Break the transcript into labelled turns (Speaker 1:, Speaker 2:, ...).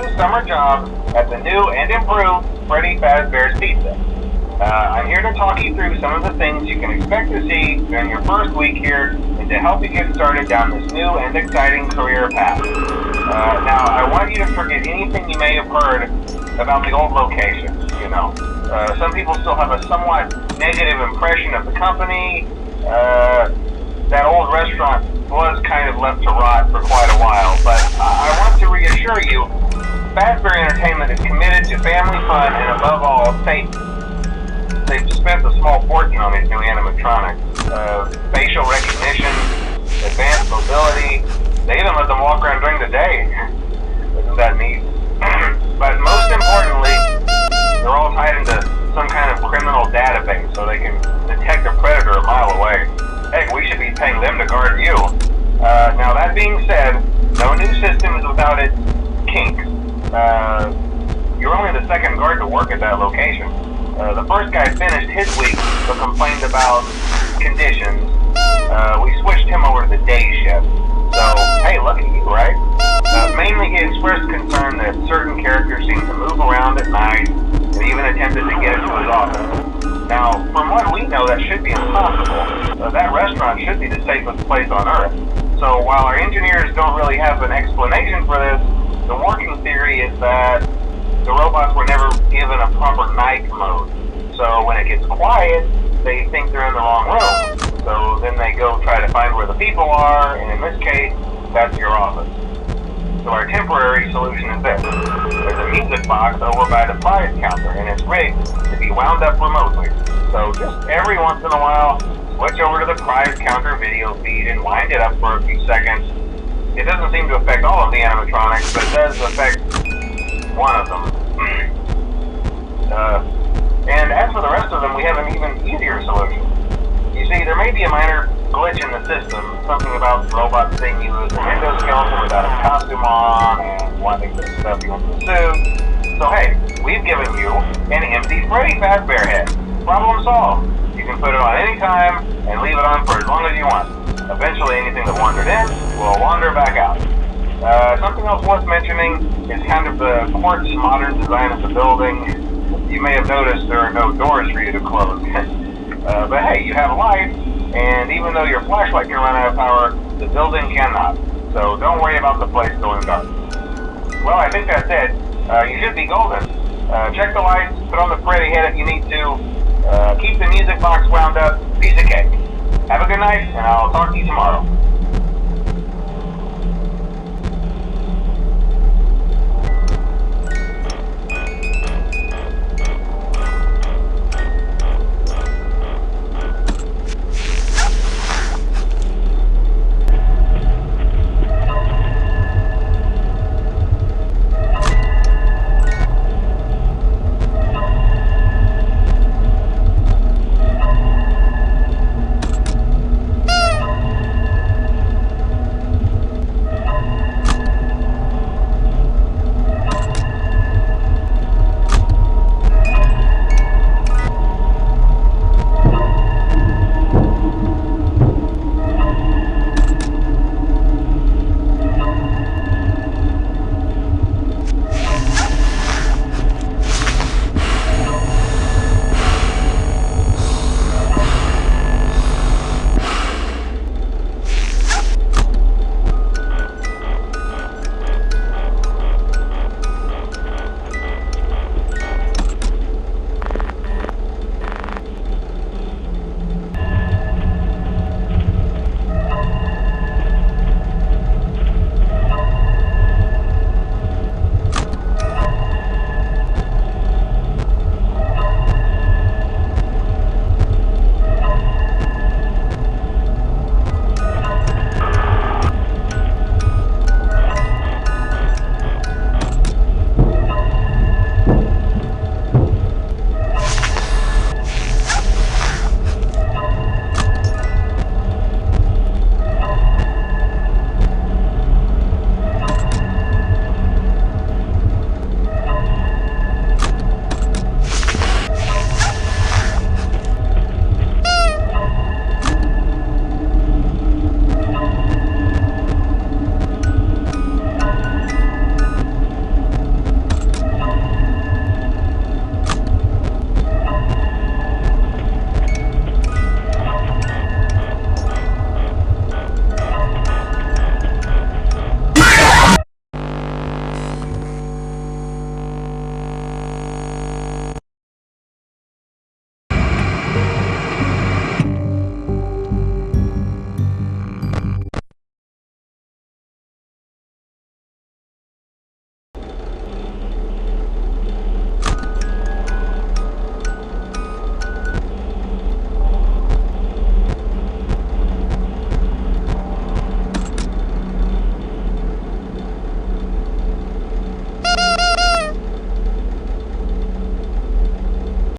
Speaker 1: new summer job at the new and improved Freddy Fazbear's Pizza. I'm here to talk you through some of the things you can expect to see during your first week here and to help you get started down this new and exciting career path. Now, I want you to forget anything you may have heard about the old location, you know. Some people still have a somewhat negative impression of the company. That old restaurant was kind of left to rot for quite a while, but I want to reassure you, Fazbear Entertainment is committed to family fun and above all, safety. They've spent a small fortune on these new animatronics. Facial recognition, advanced mobility, they even let them walk around during the day. Isn't that neat? But most importantly, they're all tied into some kind of criminal database so they can detect a predator a mile away. Heck, we should be paying them to guard you. Now that being said, no new system is without its kinks. You're only the second guard to work at that location. The first guy finished his week but complained about conditions. We switched him over to the day shift. So, hey, look at you, right? Mainly he expressed concern that certain characters seem to move around at night and even attempted to get into his office. Now, from what we know, that should be impossible. That restaurant should be the safest place on Earth. So while our engineers don't really have an explanation for this, the working theory is that the robots were never given a proper night mode. So when it gets quiet, they think they're in the wrong room. So then they go try to find where the people are, and in this case, that's your office. So our temporary solution is this. There's a music box over by the prize counter, and it's rigged to be wound up remotely. So just every once in a while, switch over to the prize counter video feed and wind it up for a few seconds. It doesn't seem to affect all of the animatronics, but it does affect one of them. And as for the rest of them, we have an even easier solution. You see, there may be a minor glitch in the system, something about robots seeing you as an endoskeleton without a costume on and wanting to stuff you into the suit. So hey, we've given you an empty Freddy Fazbear head. Problem solved. You can put it on any time and leave it on for as long as you want. Eventually anything that wandered in will wander back out. Something else worth mentioning is kind of the quartz modern design of the building. You may have noticed there are no doors for you to close. But hey, you have lights, and even though your flashlight can run out of power, the building cannot. So don't worry about the place going dark. Well, I think that's it. You should be golden. Check the lights, put on the Freddy head if you need to, keep the music box wound up, piece of cake. Have a good night, and I'll talk to you tomorrow.